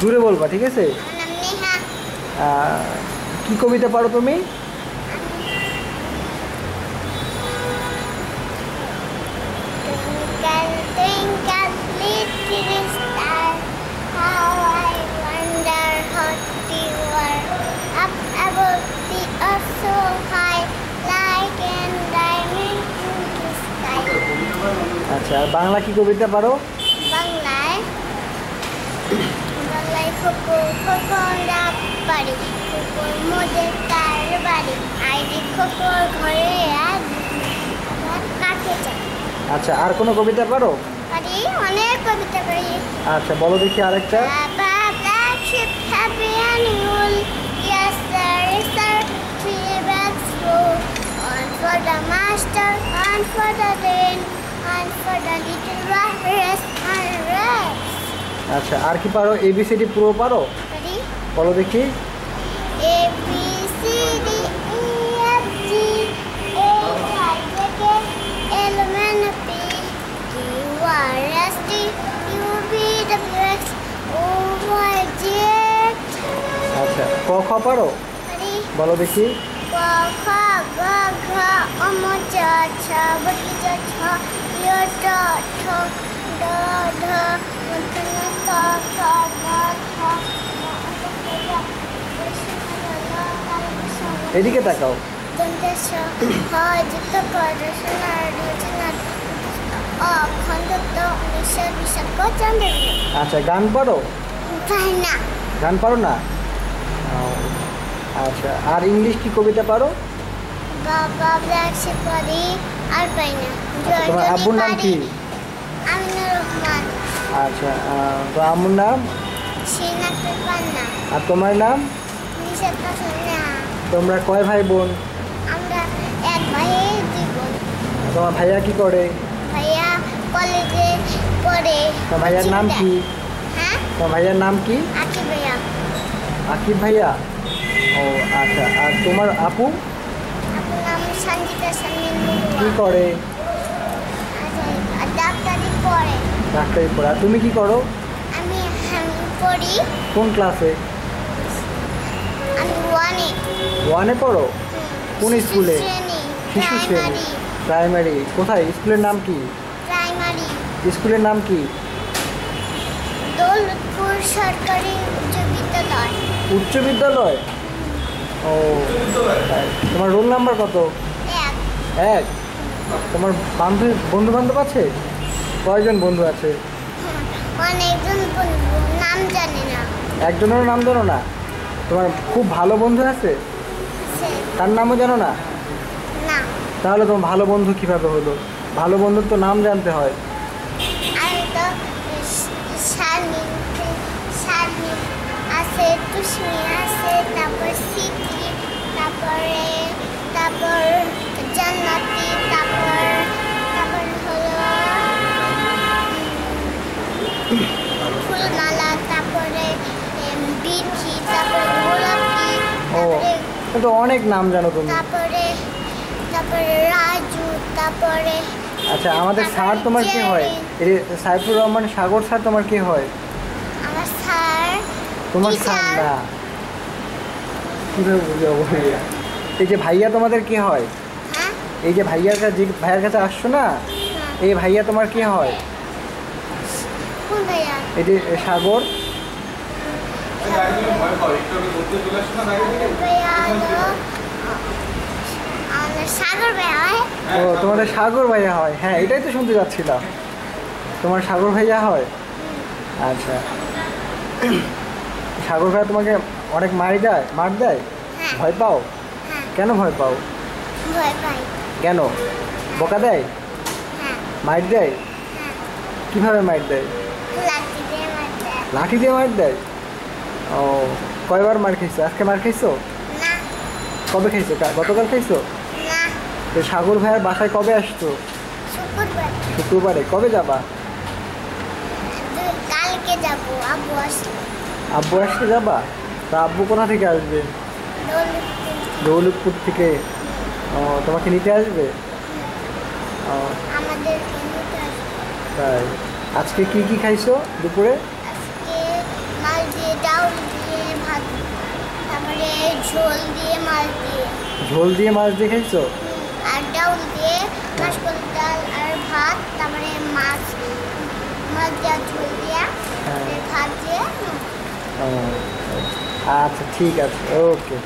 জোরে বলবা, ঠিক আছে? কি কবিতা পারো তুমি? আচ্ছা, আর বাংলা কি কবিতা পারো? বাংলায় বাড়ি কুকুর মোদের তার বাড়ি আইডি কুকুর ঘরে কাকে যায়। আচ্ছা, আর কোনো কবিতা পারো? পারি, অনেক কবিতা পারি। আচ্ছা, বলো দেখি আরেকটা। For the master, and for the rain, and for the little rest and rest. আচ্ছা, আর কি পারো? এবিসিডি পুরো পারো? Ready? বলো দেখি। A B C D E F G H I J K L M N P Q R S T U V W X O Y Z. আচ্ছা, ক খ পারো? Ready? বলো দেখি। ক খ গ ঘ ঙ চ ছ ছ য় ট ঠ ড ঢ ত থ গ ঘ এদিকে তাকাও। আচ্ছা, গান পারো? গান পারো না? আচ্ছা, আর ইংলিশ কি কবিতা পারো? আর পাই না। তোমার আব্বুর নাম কি? আমিনুর রহমান। আচ্ছা, তো আম্মুর নাম? আর তোমার নাম? তোমরা কয় ভাই বোন? আমরা এক ভাই দুই বোন। তোমার ভাইয়া কি করে? ভাইয়া কলেজে পড়ে। তোমার ভাইয়ার নাম কি? হ্যাঁ, তোমার ভাইয়ার নাম কি? আকিব ভাইয়া। আকিব ভাইয়া। ও আচ্ছা, আর তোমার আপু? আপুর নাম সঞ্জিতা সামিন। কি করে? ডাক্তারি পড়ে। ডাক্তারি পড়ে। আর তুমি কি করো? আমি পড়ি। কোন ক্লাসে? আমি ওয়ানে। ওয়ানে পড়ো? কোন স্কুলে? শিশু শ্রেণী। প্রাইমারি। কোথায়? স্কুলের নাম কি? প্রাইমারি। স্কুলের নাম কি? দৌলতপুর সরকারি উচ্চ বিদ্যালয়। উচ্চ বিদ্যালয়। ও, তোমার রোল নাম্বার কত? এক। এক। তোমার বন্ধু বান্ধব আছে? কয়জন বন্ধু আছে? অনেকজন বন্ধু, নাম জানি না। একজনেরও নাম জানো না? তোমার খুব ভালো বন্ধু আছে? তার নামও জানো না? না। তাহলে তোমার ভালো বন্ধু কিভাবে হলো? ভালো বন্ধুর তো নাম জানতে হয়। আমি তো শারমিন আছে, তুষ্মি আছে, তারপর সিটি, তারপর জান্নাতি, তারপর হলো ফুলমালা, তারপরে বিথি, তারপরে গোলাপি, ও, কিন্তু অনেক নাম জানো তুমি। তারপরে রাজু, তারপরে। আচ্ছা, আমাদের স্যার তোমার কি হয়? এই সাইফুর রহমান সাগর স্যার তোমার কি হয়? আমার স্যার। তোমার স্যার না, কিভাবে বুঝাবো? এই যে ভাইয়া তোমাদের কি হয়? হ্যাঁ, এই যে ভাইয়ার কাছে আসছো না, এই ভাইয়া তোমার কি হয়? কোন ভাইয়া? এই যে সাগর। সাগর ভাইয়া হয়। ও, তোমাদের সাগর ভাইয়া হয়। হ্যাঁ, এটাই তো শুনতে যাচ্ছিলাম, তোমার সাগর ভাইয়া হয়। আচ্ছা, সাগর ভাইয়া তোমাকে অনেক মার দেয়? হ্যাঁ। ভয় পাও? হ্যাঁ। কেন ভয় পাও? ভয় পাই। কেন? বকা দেয়? হ্যাঁ। মার দেয়? হ্যাঁ। কিভাবে মার দেয়? লাঠি দিয়ে মার দেয়। লাঠি দিয়ে মার দেয়? ও, কয়বার মার খাইছো? আজকে মার খাইছো? না। কবে খাইছো? গতকাল খাইছো? না। তো সাগর ভাইয়ের বাসায় কবে আসছো? শুক্রবার। শুক্রবারে। কবে যাবা? কালকে যাবো, আব্বু আসবে। আব্বু আসতে যাবা? তা আব্বু কোথা থেকে আসবে? দৌলতপুর থেকে। ও, তোমাকে নিতে আসবে? ও, আমাদের নিতে আসবে। তাই। আজকে কি খাইছো দুপুরে? আজকে মাছ দিয়ে এই ঝোল দিয়ে মাছ দিয়ে। ঝোল দিয়ে মাছ দিয়ে খাইছো? আর ডাউল দিয়ে মাসকলাই ডাল আর ভাত, তারপরে মাছ মাছ দিয়ে ঝোল দিয়ে হ্যাঁ। ভাত দিয়ে। ও, আচ্ছা ঠিক আছে, ওকে।